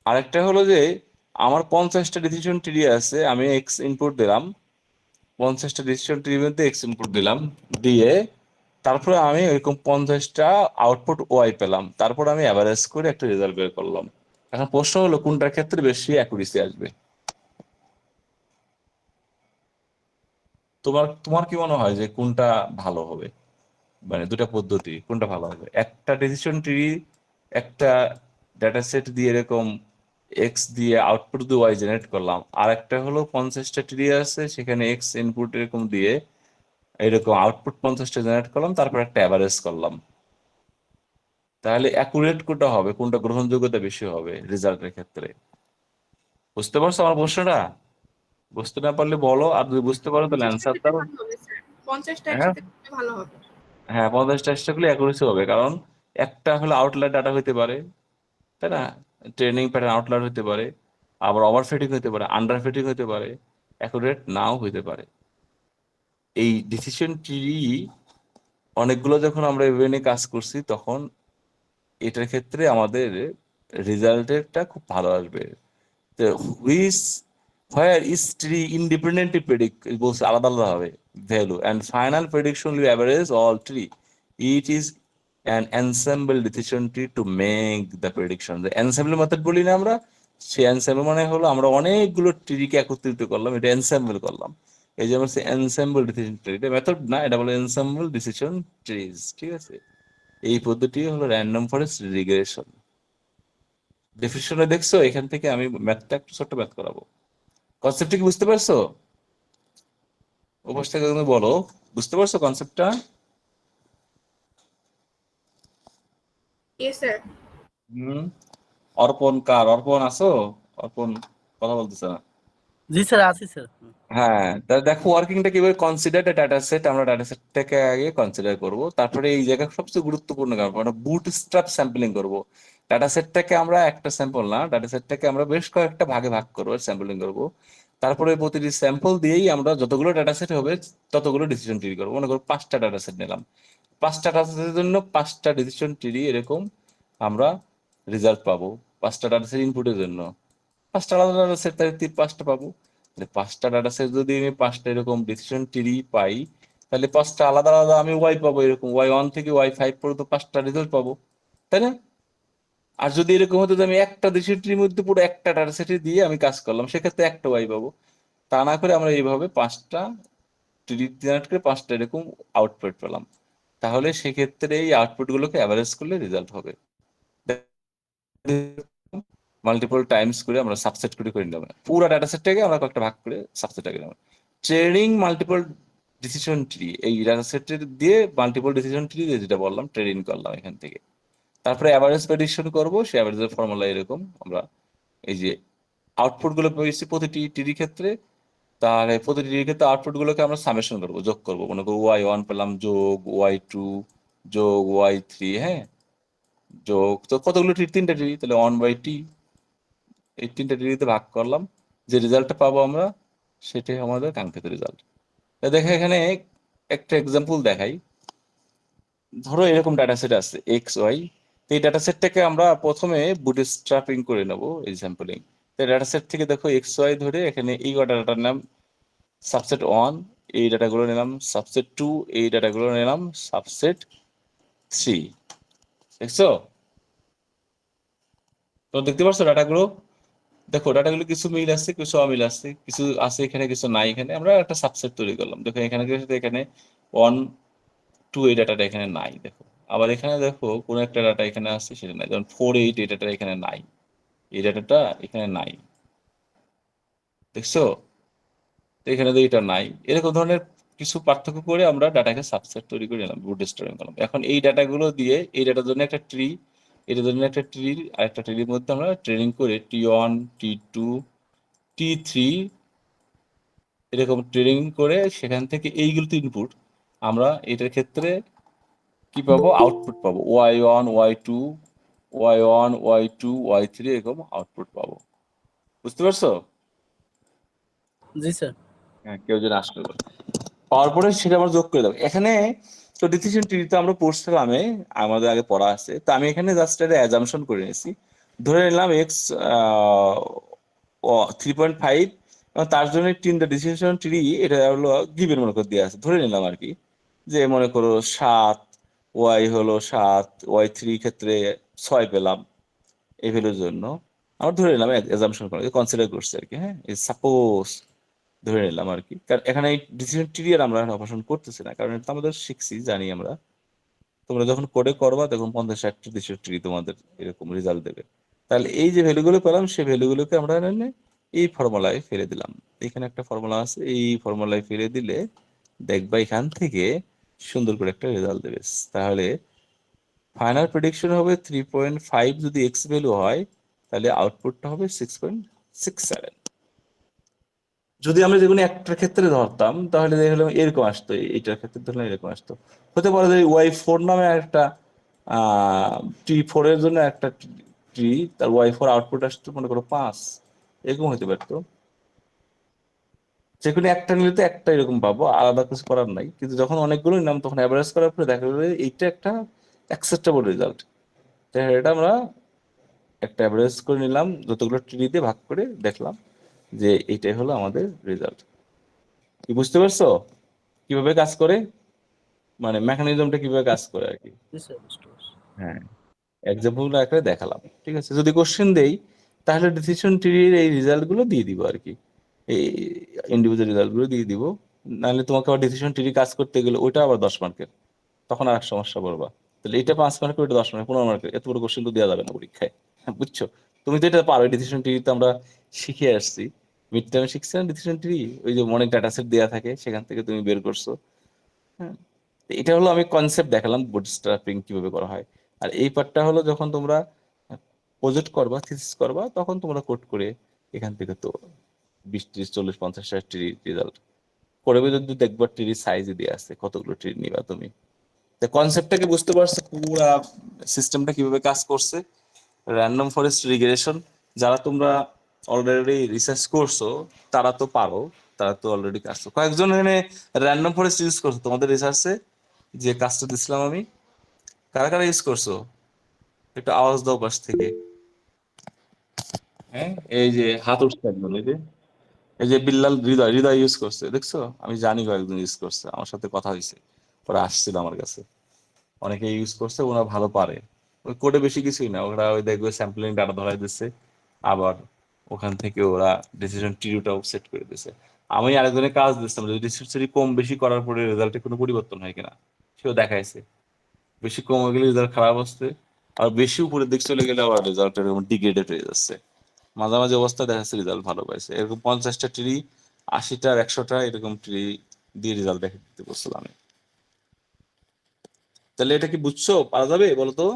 আরেকটা হলো যে আমার 50টা ডিসিশন ট্রি আছে, আমি এক্স ইনপুট দিলাম, 50টা ডিসিশন ট্রির মধ্যে এক্স ইনপুট দিলাম, দিয়ে তারপরে আমি এরকম 50টা আউটপুট ওয়াই পেলাম, তারপর আমি অ্যাভারেজ করে একটা রেজাল্ট বের করলাম। এখন প্রশ্ন হলো কোনটার ক্ষেত্রে বেশি অ্যাকুরেসি আসবে? তোমার তোমার কি মনে হয় যে কোনটা ভালো হবে? মানে দুটা পদ্ধতি কোনটা ভালো হবে? একটা ডিসিশন ট্রি, একটা ডেটা সেট দিয়ে এরকম এক্স দিয়ে আউটপুট দিয়ে ওয়াই জেনারেট করলাম, আর একটা হলো 50টা ট্রি আছে সেখানে এক্স ইনপুট এরকম দিয়ে এরকম আউটপুট 50টা জেনারেট করলাম, তারপর একটা অ্যাভারেজ করলাম। তাহলে অ্যাকুরেট কোনটা হবে, কোনটা গ্রহণযোগ্যতা বেশি হবে রেজাল্টের ক্ষেত্রে? বুঝতে পারছো আমার প্রশ্নটা? বুঝতে না পারলে বলো, আর যদি বুঝতে পারো তাহলে 50টা অ্যান্সার দিলে দাও। ভালো হবে স্যার, 50টা হ্যাঁ, একসাথে করলে ভালো হবে। হ্যাঁ, 50টা চেষ্টা করলে অ্যাকুরেসি হবে, কারণ একটা হলো আউটলাইর ডাটা হতে পারে, তাই না? ট্রেনিং প্যাটার্ন আউটলাইর হতে পারে, আবার ওভারফিটিং হতে পারে, আন্ডার ফিটিং হতে পারে, অ্যাকুরেট নাও হতে পারে। এই ডিসিশন ট্রি অনেকগুলো যখন আমরা এভাবে নিয়ে কাজ করছি, তখন এটার ক্ষেত্রে আমাদের রেজাল্টেরটা খুব ভালো আসবে। Which where is tree independently predict বলছে আলাদা আলাদা হবে value and final prediction will average all tree, it is an ensemble decision tree to make the prediction. যে এনসেম্বল মেথড বলি না আমরা, সেই এনসেম্বল মানে হলো আমরা অনেকগুলো ট্রিকে একত্রিত করলাম, এটা এনসেম্বল করলাম। এই যে আমরা এনসেম্বল ডিসিশন ট্রি, এটা মেথড না, এটা বলে এনসেম্বল ডিসিশন ট্রিজ, ঠিক আছে? এই পদ্ধতি হলো র্যান্ডম ফরেস্ট রিগ্রেশন। ডেফিনেশনে দেখছো, এখান থেকে আমি ম্যাথটা একটু ছোট্ট ম্যাথ করাবো। কনসেপ্টটা কি বুঝতে পারছো? উপর থেকে তুমি বলো, বুঝতে পারছো কনসেপ্টটা? Yes sir. হুম। অর্পণ আছো? অর্পণ কথা বলতেছে না। জি স্যার, আছি স্যার। হ্যাঁ, তা দেখো ওয়ার্কিংটা কিভাবে, কনসিডার ডাটা সেট, আমরা ডাটা সেটটাকে আগে কনসিডার করব, তারপরে এই জায়গায় সবচেয়ে গুরুত্বপূর্ণ কারণ আমরা বুট স্ট্র্যাপ স্যাম্পলিং করব। ডাটা সেটটাকে আমরা একটা স্যাম্পল না, ডাটা সেটটাকে আমরা বেশ কয়েকটা ভাগে ভাগ করবো, স্যাম্পলিং করব। তারপরে প্রতিটি স্যাম্পল দিয়েই আমরা যতগুলো ডাটা সেট হবে ততগুলো ডিসিশন ট্রি করবো। মনে করো 5টা ডাটা সেট নিলাম, 5টা ডাটা সেটের জন্য 5টা ডিসিশন ট্রি এরকম আমরা রেজাল্ট পাবো। 5টা ডাটা সেট ইনপুটের জন্য 5টা আলাদা ডাটা সেট, তাহলে 5টা পাবো। তাহলে 5টা ডাটা সেট যদি আমি 5টা এরকম ডিসিশন ট্রি পাই, তাহলে 5টা আলাদা আলাদা আমি ওয়াই পাবো, এরকম ওয়াই 1 থেকে ওয়াই 5 পর্যন্ত 5টা রেজাল্ট পাবো, তাই না? আর যদি এরকম হতো যে আমি একটা ডিসিশন ট্রির মধ্যে পুরো একটা ডাটা সেট দিয়ে আমি কাজ করলাম, সেক্ষেত্রে একটা ওয়াই পাবো। তা না করে আমরা এইভাবে 5টা ট্রি জেনারেট করে 5টা এরকম আউটপুট পেলাম, তাহলে সেক্ষেত্রে এই আউটপুট গুলোকে অ্যাভারেজ করলে রেজাল্ট হবে। মাল্টিপল টাইমস করে আমরা সাবসেট করে করে নিলাম, পুরো ডাটা সেটটাকে আমরা কয়েকটা ভাগ করে সাবসেট আগে নিলাম। ট্রেনিং মাল্টিপল ডিসিশন ট্রি, এই ডাটা সেটের দিয়ে মাল্টিপল ডিসিশন ট্রি যেটা বললাম ট্রেনিং করলাম এখান থেকে। তারপরে অ্যাভারেজ প্রেডিকশন করবো, সেই অ্যাভারেজের ফর্মুলা এরকম আমরা এই যে আউটপুট গুলো পেয়েছি প্রতিটি টির ক্ষেত্রে, তাহলে প্রতিটি টির ক্ষেত্রে আউটপুট গুলোকে আমরা সামেশন করবো, যোগ করবো। মনে করো y1 পেলাম যোগ y2 যোগ y3, হ্যাঁ, যোগ তো কতগুলো টি, 3টা টি, তাহলে 1/t, এই 3টা টিতে ভাগ করলাম, যে রেজাল্টটা পাবো আমরা সেটাই আমাদের কাঙ্ক্ষিত রেজাল্ট। দেখো এখানে একটা এক্সাম্পল দেখাই। ধরো এরকম ডাটা সেট আছে এক্স ওয়াই, এই ডাটা সেটটাকে আমরা প্রথমে বুটস্ট্র্যাপিং করে নেব, এই স্যাম্পলিং। ডাটা সেট থেকে দেখো এক্স ওয়াই ধরে এখানে এই ডাটাটার নাম সাবসেট 1, এই ডাটাগুলো নিলাম সাবসেট 2, এই ডাটাগুলো নিলাম সাবসেট 3। দেখছো? তো দেখতে পাচ্ছ ডাটাগুলো, দেখো ডাটাগুলো কিছু মিল আছে কিছু অমিল আছে, কিছু আছে এখানে কিছু নাই এখানে, আমরা একটা সাবসেট তৈরি করলাম। দেখো এখানে এখানে 1 2 এই ডাটাটা এখানে নাই, দেখো। আবার এখানে দেখো কোন একটা ডাটা এখানে আছে সেটা নাই, যেমন 4 8 এই ডাটা এখানে নাই, এই ডাটাটা এখানে নাই, দেখছো? তো এখানে তো এটা নাই। এরকম ধরনের কিছু পার্থক্য করে আমরা ডাটাকে সাবসেট তৈরি করে নিলাম, বুটস্ট্র্যাপিং করলাম। এখন এই ডাটাগুলো দিয়ে এই ডাটার জন্য একটা ট্রি, এটার জন্য একটা ট্রির আর একটা ট্রির মধ্যে আমরা ট্রেনিং করে T1 T2 T3 এরকম ট্রেনিং করে সেখান থেকে এইগুলো তো ইনপুট, আমরা এটার ক্ষেত্রে কি পাবো, আউটপুট পাবো, y1 y2 y1 y2 y3 এরকম আউটপুট পাবো। বুঝতে পারছো? জি স্যার। হ্যাঁ, কেউ যেন আসলে বলে। পাওয়ার পরে সেটা আমরা যোগ করে দেবো এখানে। তো ডিসিশন ট্রি তো আমরা পড়ছিলাম, আমাদের আগে পড়া আছে, তো আমি এখানে জাস্ট একটা অ্যাজাম্পশন করে নিয়েছি। ধরে নিলাম এক্স 3.5, এবং তার জন্য 3টা ডিসিশন ট্রি এটা হলো গিভেন মনে করে দেওয়া আছে, ধরে নিলাম আর কি, যে মনে করো 7, ওয়াই হলো 7, y3 ক্ষেত্রে 6 পেলাম এই ভ্যালুর জন্য। আমরা ধরে নিলাম, অ্যাজাম্পশন করে কনসিডার করছি আর কি, হ্যাঁ, সাপোজ ধরে নিলাম আর কি। কারণ এখানে এই ডিসিশন ট্রি আর আমরা অপারেশন করতেছি না, কারণ এটা আমাদের শিখছি, জানি আমরা। তোমরা যখন কোডে করবা তখন 50-60টা ডিসিশন ট্রি তোমাদের এরকম রেজাল্ট দেবে। তাহলে এই যে ভ্যালুগুলো পেলাম সেই ভ্যালুগুলোকে আমরা এনে এই ফর্মুলায় ফেলে দিলাম। এখানে একটা ফর্মুলা আছে, এই ফর্মুলায় ফেলে দিলে দেখবা এখান থেকে সুন্দর করে একটা রেজাল্ট দেবে। তাহলে ফাইনাল প্রেডিকশন হবে 3.5, যদি এক্স ভ্যালু হয় তাহলে আউটপুটটা হবে 6.67। যদি আমরা যেগুলো একটার ক্ষেত্রে ধরতাম তাহলে দেখলাম এরকম আসতো, এইটার ক্ষেত্রে ধরলাম এরকম আসতো। হতে পারে যে y4 নামে একটা T4 এর জন্য একটা ট্রি, তার y4 আউটপুট আসতো মনে করো 5, এরকম হতে পারতো। যেগুলো একটা নিলে তো একটা এরকম পাবো, আলাদা কিছু করার নাই। কিন্তু যখন অনেকগুলো নিলাম তখন অ্যাভারেজ করার পরে দেখা গেলো এইটা একটা অ্যাকসেপ্টেবল রেজাল্ট। এটা আমরা একটা অ্যাভারেজ করে নিলাম, যতগুলো ট্রি দিয়ে ভাগ করে দেখলাম যে এইটাই হলো আমাদের রেজাল্ট। কি বুঝতে পারছো কিভাবে কাজ করে, মানে মেকানিজমটা কিভাবে কাজ করে আর কি? জি স্যার, বুঝতে পারছি। হ্যাঁ, এক্সাম্পল আকারে দেখালাম, ঠিক আছে? যদি কোশ্চেন দেই তাহলে ডিসিশন ট্রির এই রেজাল্ট গুলো দিয়ে দিব আর কি, এই ইন্ডিভিজুয়াল রেজাল্ট গুলো দিয়ে দিব। নাহলে তোমাকে আবার ডিসিশন ট্রি কাজ করতে গেলে ওইটা আবার 10 মার্কের, তখন আর এক সমস্যা পড়বা। তাহলে এটা 5 মার্কের, ওইটা 10 মার্কের, 15 মার্কের, এত বড় কোশ্চেন তো দেওয়া যাবে না পরীক্ষায়। হ্যাঁ, বুঝছো? তুমি তো এটা পারো, ডিসিশন ট্রি তো আমরা শিখে আসছি, মিড টার্মে শিখছি না ডিসিশন ট্রি, ওই যে অনেক ডাটা সেট দেওয়া থাকে সেখান থেকে তুমি বের করছো। হ্যাঁ, তো এটা হলো আমি কনসেপ্ট দেখালাম বুটস্ট্র্যাপিং কিভাবে করা হয়। আর এই পার্টটা হলো যখন তোমরা প্রজেক্ট করবা, থিসিস করবা, তখন তোমরা কোড করে এখান থেকে তো 20 30 40 50 60 ট্রি রেজাল্ট করবে। যদি দেখবা ট্রির সাইজ দিয়ে আছে কতগুলো ট্রি নিবা তুমি, তো কনসেপ্টটাকে বুঝতে পারছো, পুরা সিস্টেমটা কিভাবে কাজ করছে। র্যান্ডম ফরেস্ট রিগ্রেশন যারা তোমরা অলরেডি রিসার্চ করছো তারা তো পারো, তারা তো অলরেডি কাজছো। কয়েকজন এখানে র্যান্ডম ফরেস্ট ইউজ করছো তোমাদের রিসার্চে, যে কাজটা দিছিলাম আমি, কারা কারা ইউজ করছো একটু আওয়াজ দাও পাশ থেকে। হ্যাঁ, এই যে হাত উঠছে একজন, এই যে বিল্লাল, হৃদয় হৃদয় ইউজ করছে, দেখছো? আমি জানি কয়েকজন ইউজ করছে, আমার সাথে কথা হয়েছে, ওরা আসছিল আমার কাছে, অনেকে ইউজ করছে, ওরা ভালো পারে। ওই কোডে বেশি কিছুই না, ওরা ওই দেখবে স্যাম্পলিং ডাটা ধরাই দিচ্ছে, আবার ওখান থেকে ওরা ডিসিশন ট্রিটাও সেট করে দিয়েছে। আমি আরেকজনের কাজ দিচ্ছিলাম যে ডিসিশন কম বেশি করার পরে রেজাল্টে কোনো পরিবর্তন হয় কিনা, সেও দেখাইছে। বেশি কম হয়ে গেলে রেজাল্ট খারাপ আসছে, আর বেশি উপরের দিক চলে গেলে আবার রেজাল্ট এরকম ডিগ্রেডেড হয়ে যাচ্ছে। মাঝামাঝি অবস্থা দেখা যাচ্ছে রেজাল্ট ভালো পাইছে। এরকম 50টা ট্রি, 80টা আর 100টা এরকম ট্রি দিয়ে রেজাল্ট দেখে দিতে বলছিলাম আমি। তাহলে এটা কি বুঝছো, পারা যাবে বলো তো?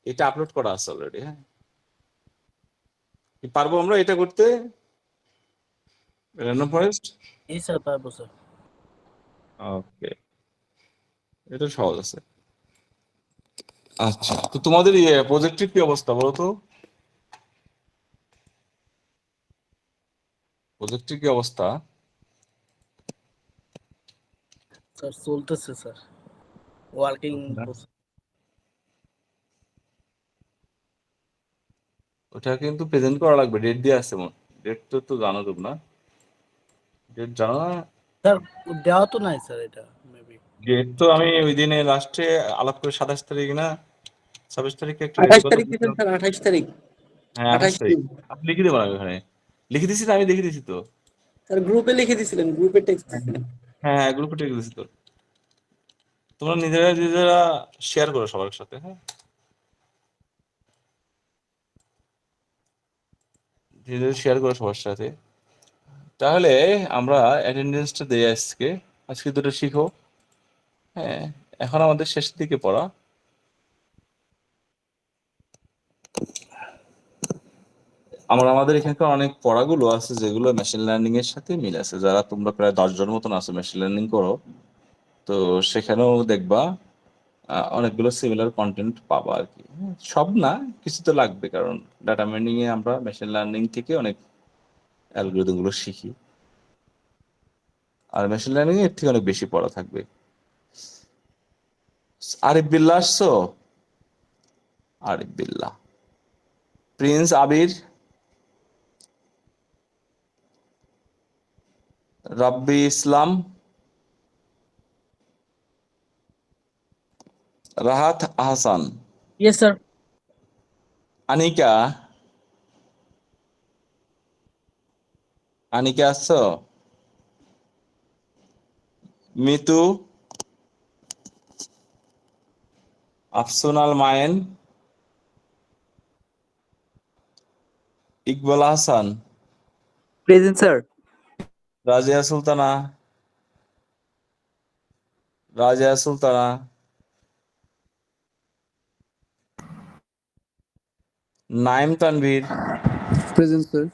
এটা আপলোড করা আছে অলরেডি। হ্যাঁ, কি পারবো আমরা এটা করতে? Random forest. জি স্যার, পারবো স্যার। ওকে, এটা সহজ আছে। আচ্ছা, তো তোমাদের প্রজেক্টের কি অবস্থা বলো তো? প্রজেক্টের কি অবস্থা? স্যার চলতেছে স্যার, ওয়ার্কিং। ওটা কিন্তু প্রেজেন্ট করা লাগবে, ডেট দিয়ে আছে। ডেট তো তো জানো তোমরা, ডেট জানো না? স্যার দেওয়া তো নাই স্যার, এটা মেবি। ডেট তো আমি ওই দিনে লাস্টে আলাপ করে 27 তারিখ না 26 তারিখে একটা ডেটের 28 কথা তারিখ দিচ্ছেন বলছিলাম। স্যার, 28 তারিখ। হ্যাঁ 28 28 তারিখ। জুন। আপনি লিখে দেবো আমি ওখানে, লিখে দিছি না, আমি লিখে দিছি তো। স্যার গ্রুপে লিখে দিছিলেন, গ্রুপে টেক্সট হ্যাঁ দিছিলেন। হ্যাঁ, গ্রুপে টেক্সট দিছি তো। তোমরা নিজেরা নিজেরা শেয়ার করো সবার সাথে। হ্যাঁ, নিজেরা শেয়ার করো সবার সাথে। তাহলে আমরা অ্যাটেন্ডেন্সটা দেই আজকে। আজকে দুটো শিখো। হ্যাঁ, এখন আমাদের শেষের দিকে পড়া। আমাদের এখানকার অনেক পড়াগুলো আছে যেগুলো মেশিন লার্নিং এর সাথে মিল আছে। যারা তোমরা প্রায় 10 জন মতন আছো মেশিন লার্নিং করো, তো সেখানেও দেখবা অনেকগুলো সিমিলার কন্টেন্ট পাবা আর কি। হ্যাঁ, সব না, কিছু তো লাগবে, কারণ ডাটা মাইনিং এ আমরা মেশিন লার্নিং থেকে অনেক অ্যালগরিদম গুলো শিখি, আর মেশিন লার্নিং এর থেকে অনেক বেশি পড়া থাকবে। আরিফ বিল্লাহ আসছো? Arif Billah, Prince Abir, Rabbi Islam, Rahat Ahsan, yes sir. Anika, Anika আসছো? Mitu, Afsunal Mayen, Iqbal Ahsan, present sir. Razia Sultana, Razia Sultana, Naim Tanvir, present sir.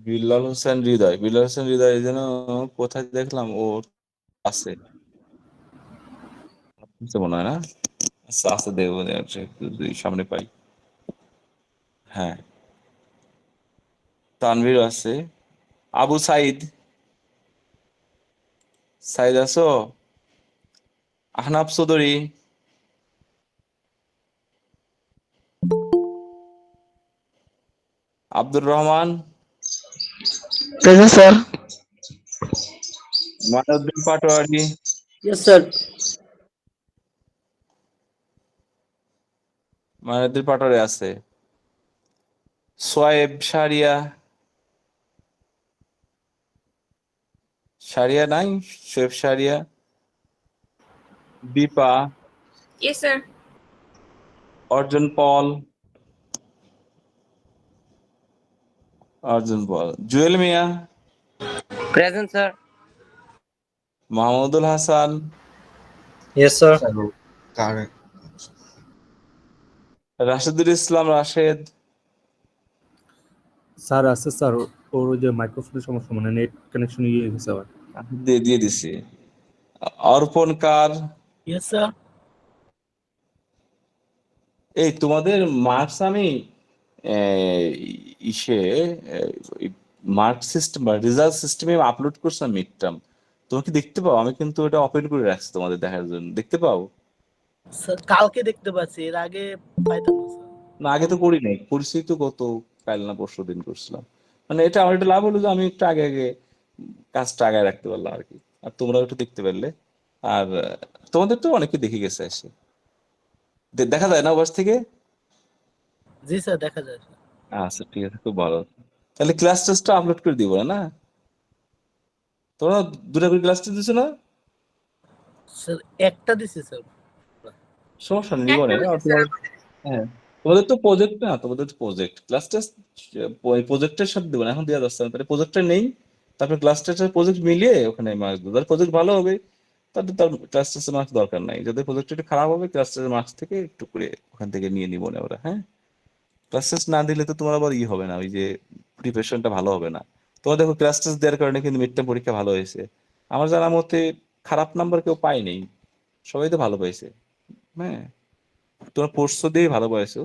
Billal Hossain Hridoy. Billal Hossain Hridoy যেন কোথায় দেখলাম, ও আছে আছে মনে হয় না? আচ্ছা আছে, দেবো যদি সামনে পাই। হ্যাঁ, তানভীর আছে। আবু সাইদ, সাইদ আছো? Ahnaf Chowdhury, Abdur Rahman, present sir. Manuddin Patwari, yes sir. Manuddin Patwari আছে। সোয়েব শারিয়া, শারিয়া নাই? Soyeb Sharia, Dipa, yes sir. Arjun Paul, Arjun Paul, Jewel Mia, present sir. Mahmudul Hasan, yes sir. Rashedul Islam Rashed, sir আছে স্যার, ওর ওই যে মাইক্রোফোনের সমস্যা, মানে নেট কানেকশন ইয়ে হয়ে গেছে আবার। দিয়ে দিয়ে দিছি। অর্পণ কার। Yes sir. এই তোমাদের মার্কস আমি আহ, ইসে মার্ক সিস্টেম বা রেজাল্ট সিস্টেমে আপলোড করছিলাম মিড টার্ম। তোমরা কি দেখতে পাও? আমি কিন্তু এটা ওপেন করে রাখছি তোমাদের দেখার জন্য, দেখতে পাও? স্যার কালকে দেখতে পাচ্ছি, এর আগে পাইতাম না স্যার। না, আগে তো করি নাই, করছি তো গত কাল না পরশু দিন করছিলাম। মানে এটা আমার একটা লাভ হলো যে আমি একটু আগে আগে কাজটা আগায় রাখতে পারলাম আর কি, আর তোমরাও একটু দেখতে পারলে। আর তোমাদের তো অনেকে দেখে গেছে এসে। দেখা যায় না ওভার থেকে? জি স্যার দেখা যায় স্যার। আচ্ছা ঠিক আছে, খুব ভালো। তাহলে ক্লাস টেস্টটা আপলোড করে দিব না? তোমরা দুটা করে ক্লাস টেস্ট দিছো না? স্যার একটা দিছি স্যার। সমস্যা নেই, নিব একটা না। হয়েছে স্যার আমাদের। হ্যাঁ, তোমাদের তো প্রজেক্ট না, তোমাদের তো প্রজেক্ট ক্লাস টেস্ট ওই প্রজেক্টের সাথে দেবো না, এখন দেওয়া যাচ্ছে না। তাহলে প্রজেক্টটা নেই, তারপর ক্লাস টেস্টের প্রজেক্ট মিলিয়ে ওখানে মার্কস দেবো। যাদের প্রজেক্ট ভালো হবে তাদের তার ক্লাস টেস্টের মার্কস দরকার নাই, যাদের প্রজেক্ট একটু খারাপ হবে ক্লাস টেস্টের মার্কস থেকে একটু করে ওখান থেকে নিয়ে নিবো না ওরা। হ্যাঁ, ক্লাস টেস্ট না দিলে তো তোমার আবার ই হবে না, ওই যে প্রিপারেশনটা ভালো হবে না। তোমার দেখো ক্লাস টেস্ট দেওয়ার কারণে কিন্তু মিড টার্ম পরীক্ষা ভালো হয়েছে। আমার জানা মতে খারাপ নাম্বার কেউ পায়নি, সবাই তো ভালো পাইছে। হ্যাঁ, তোমরা পড়ছো দিয়ে ভালো পাইছো।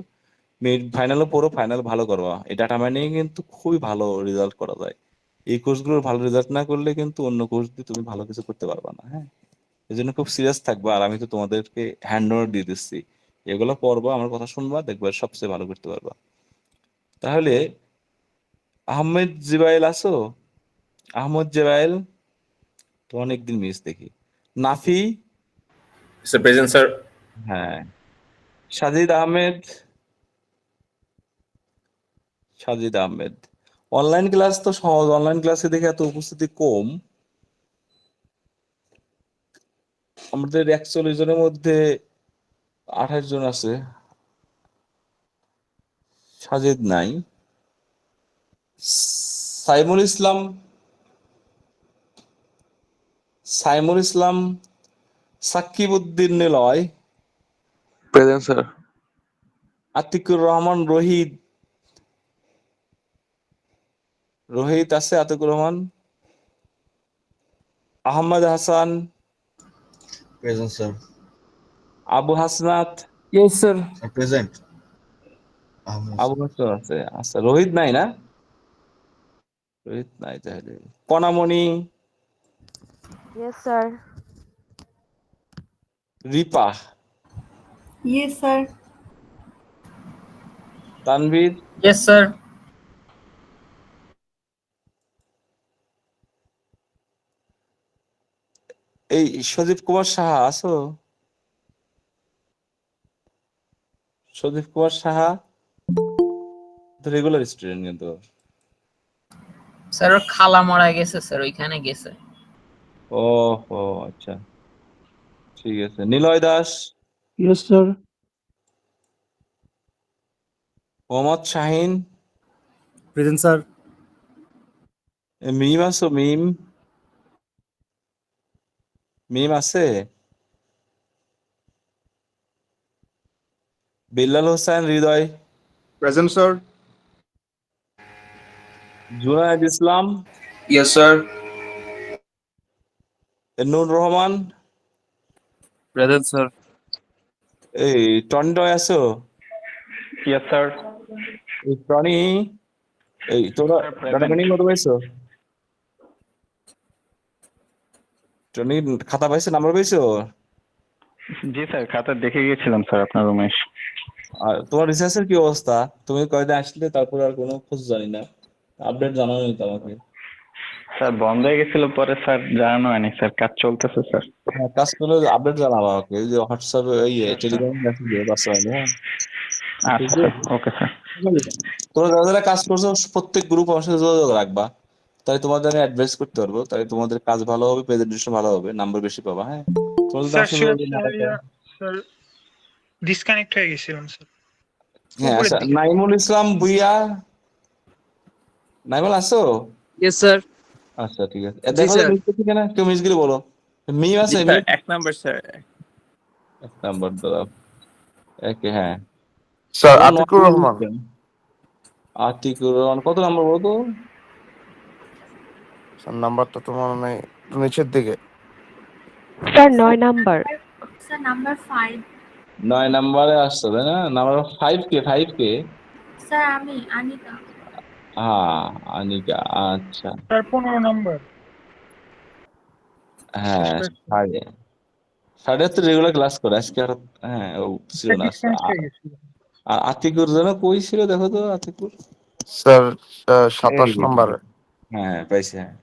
মিড ফাইনালও পড়ো, ফাইনাল ভালো করো। এই ডাটা মাইনিং কিন্তু খুবই ভালো রেজাল্ট করা যায়। এই কোর্সগুলোর ভালো রেজাল্ট না করলে কিন্তু অন্য কোর্স দিয়ে তুমি ভালো কিছু করতে পারবা না। হ্যাঁ, এই জন্য খুব সিরিয়াস থাকবা। আর আমি তো তোমাদেরকে হ্যান্ড ওভার দিয়ে দিচ্ছি, এগুলো পড়বা, আমার কথা শুনবা, দেখবা সবচেয়ে ভালো করতে পারবা। তাহলে আহমেদ জিবাইল আছো? আহমদ জিবাইল তো অনেকদিন মিস দেখি। নাফি? Mr. President, sir. হ্যাঁ। সাজিদ আহমেদ? সাজিদ আহমেদ। অনলাইন ক্লাস তো সহজ, অনলাইন ক্লাসে দেখে এত উপস্থিতি কম। আমাদের 41 জনের মধ্যে 28 জন আছে। সাজিদ নাই। সাইমুল ইসলাম? সাইমুল ইসলাম, সাকিব উদ্দিন নিলয়, প্রেজেন্ট স্যার। আতিকুর রহমান রোহিত? রোহিত আছে, Atikur Rahman. Ahmad Hasan? Present, sir. Abu Hasnat? Yes, sir. Sir, present. Ahmed, Abu sir. Hasnat আছে। আচ্ছা, রোহিত নাই না? রোহিত নাই তাহলে। কণামণি? Yes, sir. Ripa? Yes, sir. Tanvir? Yes sir. এই সজীব কুমার সাহা আছো? সজীব কুমার সাহা রেগুলার স্টুডেন্ট কিন্তু। স্যার ওর খালা মারা গেছে স্যার, ওইখানে গেছে। ও ও আচ্ছা, ঠিক আছে। Niloy Das? Yes, sir. Mohammad Shahin? Present sir. Mim আছো? মিম? মিম আছে? Billal Hossain Hridoy? Present, sir. Junayed Islam? Yes, sir. Nur Rahman? Present sir. এই টনি টয় আছো? Yes, sir. এই টনি, এই তোমরা ডাটা মাইনিং কত পাইছো? টনি খাতা পাইছো, নাম্বার পাইছো? জি স্যার, খাতা দেখে গিয়েছিলাম স্যার আপনার রুমে। আর তোমার রিসার্চের কি অবস্থা? তুমি কয়দিন আসলে, তারপর আর কোনো খোঁজ জানি না, আপডেট জানানো তো আমাকে। স্যার বন্ধ হয়ে গেছিল, পরে স্যার জানানো হয়নি স্যার, কাজ চলতেছে স্যার। হ্যাঁ, কাজ করলে আপডেট জানাবো আমাকে, ওই যে হোয়াটসঅ্যাপে এই টেলিগ্রামে মেসেজ দিও পার্সোনালি। হ্যাঁ, আচ্ছা স্যার, ওকে স্যার। তোমরা যারা যারা কাজ করছো প্রত্যেক গ্রুপ আমার সাথে যোগাযোগ রাখবা, তাই তোমাদের আমি অ্যাডভাইস করতে পারবো, তাই তোমাদের কাজ ভালো হবে, প্রেজেন্টেশন ভালো হবে, নাম্বার বেশি পাবা। হ্যাঁ, তোমরা যদি স্যার আসলে স্যার ডিসকানেক্ট হয়ে গেছিলাম স্যার। হ্যাঁ, উপরের আচ্ছা। দিকে। নাইমুল ইসলাম ভুইয়া? নাইমুল আছো? Yes, sir. আচ্ছা ঠিক আছে, জি, দেখো স্যার। মিস করছি কিনা, কেউ মিস গেলে বলো। মিম আছে? Sir 1 number sir. এক নাম্বার দাঁড়াও, একে হ্যাঁ। স্যার তোমার আতিকুর নম্বর রহমান। দিচ্ছেন। আতিকুর রহমান কত নাম্বার বলো তো? স্যার নাম্বারটা তো মনে নেই, একটু নিচের দিকে। Sir, 9 number. Sir, number 5. 9 নাম্বারে আসছে তাই না? নাম্বার 5 কে? 5 কে? Sir, আমি আনিকা। হ্যাঁ, আনিকা। আচ্ছা স্যার 15 নম্বর। হ্যাঁ, সাড়ে সাড়ে তো রেগুলার ক্লাস করে আজকে আর। হ্যাঁ, ও ছিল না। ডিসকানেক্ট হয়ে গেছিল। আর আতিকুর যেন কই ছিল, দেখো তো আতিকুর। স্যার এই 27 যে, নম্বরে। হ্যাঁ পাইছি। হ্যাঁ,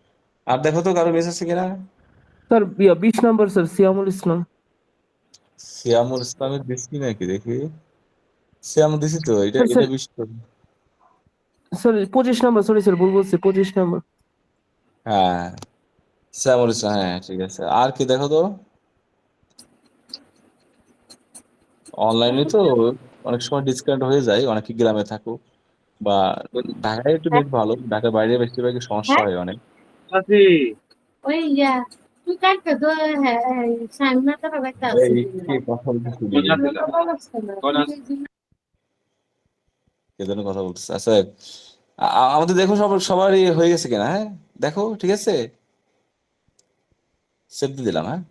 আর দেখো তো কারো মিস আছে কিনা। Sir, 20 number, sir. Siamul Islam. শ্যামল ইসলামের দিচ্ছি নাকি দেখি, শ্যাম দিছি তো, এটা স্যার, এটা স্যার। 20 তো। স্যার 25 নাম্বার, সরি স্যার ভুল বলছি, 25 নাম্বার। হ্যাঁ শ্যামল ইসলাম, হ্যাঁ ঠিক আছে। আর কি দেখো তো, অনলাইনে তো অনেক সময় ডিসকাউন্ট হয়ে যায়, অনেকে গ্রামে থাকো বা ঢাকায় একটু নেট ভালো, ঢাকার বাইরে বেশিরভাগই সমস্যা হয় অনেক। ওই তুই কাটতে তো হ্যাঁ সামনে তো একটা আছে এই কে কথা বলতেছি, কে যেন কথা বলতেছে। আচ্ছা আমাদের দেখো সবারই হয়ে গেছে কিনা, হ্যাঁ দেখো ঠিক আছে, সেভ দিয়ে দিলাম, হ্যাঁ।